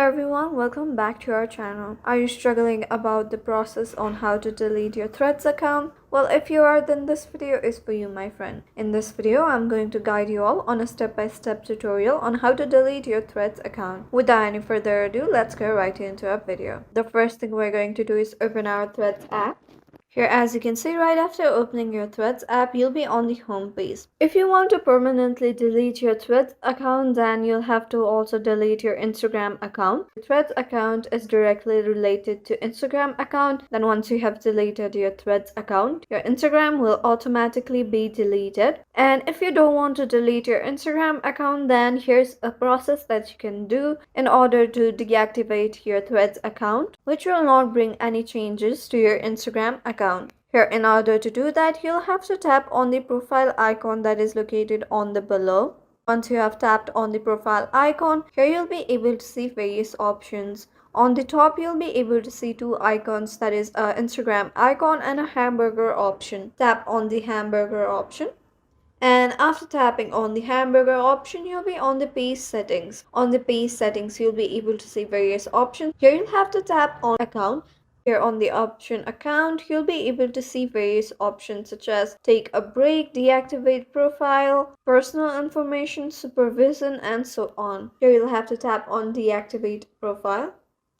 everyone, welcome back to our channel. Are you struggling about the process on how to delete your Threads account? Well, if you are, then this video is for you, my friend. In this video, I'm going to guide you all on a step-by-step tutorial on how to delete your Threads account. Without any further ado, let's get right into our video. The first thing we're going to do is open our Threads app. Here, as you can see, right after opening your Threads app, you'll be on the home page. If you want to permanently delete your Threads account, then you'll have to also delete your Instagram account. The Threads account is directly related to Instagram account. Then once you have deleted your Threads account, your Instagram will automatically be deleted. And if you don't want to delete your Instagram account, then here's a process that you can do in order to deactivate your Threads account, which will not bring any changes to your Instagram account. Here, in order to do that, you'll have to tap on the profile icon that is located on the below. Once you have tapped on the profile icon, here you'll be able to see various options. On the top, you'll be able to see two icons, that is an Instagram icon and a hamburger option. Tap on the hamburger option. And after tapping on the hamburger option, you'll be on the page settings. On the page settings, you'll be able to see various options. Here you'll have to tap on account. Here on the option account, you'll be able to see various options such as take a break, deactivate profile, personal information, supervision, and so on. Here you'll have to tap on deactivate profile.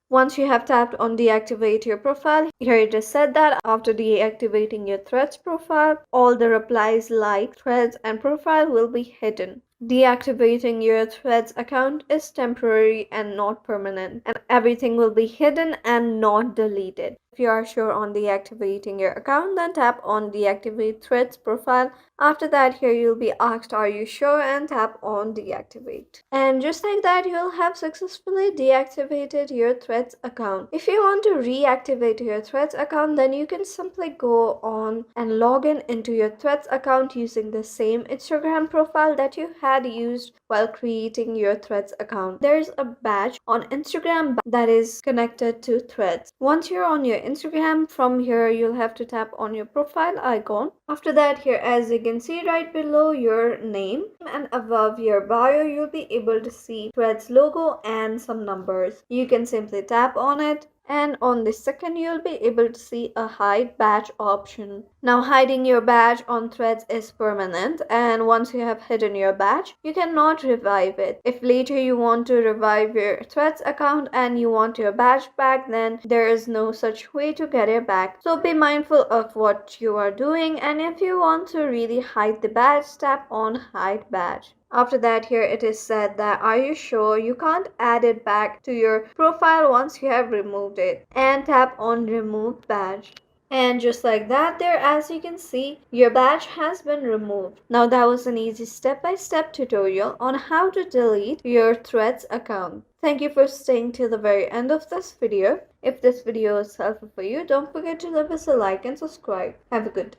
Once you have tapped on deactivate your profile, here it is said that after deactivating your Threads profile, all the replies like Threads and profile will be hidden. Deactivating your Threads account is temporary and not permanent, and everything will be hidden and not deleted. If you are sure on deactivating your account, then tap on deactivate Threads profile. After that, here you'll be asked, are you sure, and tap on deactivate. And just like that, you'll have successfully deactivated your Threads account. If you want to reactivate your Threads account, then you can simply go on and log in into your Threads account using the same Instagram profile that you had used while creating your Threads account. There's a badge on Instagram that is connected to Threads. Once you're on your Instagram, from here you'll have to tap on your profile icon. After that, here as you can see right below your name and above your bio, you'll be able to see Threads logo and some numbers. You can simply tap on it. And on the second, you'll be able to see a hide badge option. Now, hiding your badge on Threads is permanent, and once you have hidden your badge, you cannot revive it. If later you want to revive your Threads account and you want your badge back, then there is no such way to get it back. So be mindful of what you are doing, and if you want to really hide the badge, tap on hide badge. After that, here it is said that are you sure, you can't add it back to your profile once you have removed it, and tap on remove badge. And just like that, there as you can see, your badge has been removed. Now that was an easy step-by-step tutorial on how to delete your Threads account. Thank you for staying till the very end of this video. If this video is helpful for you, don't forget to leave us a like and subscribe. Have a good day.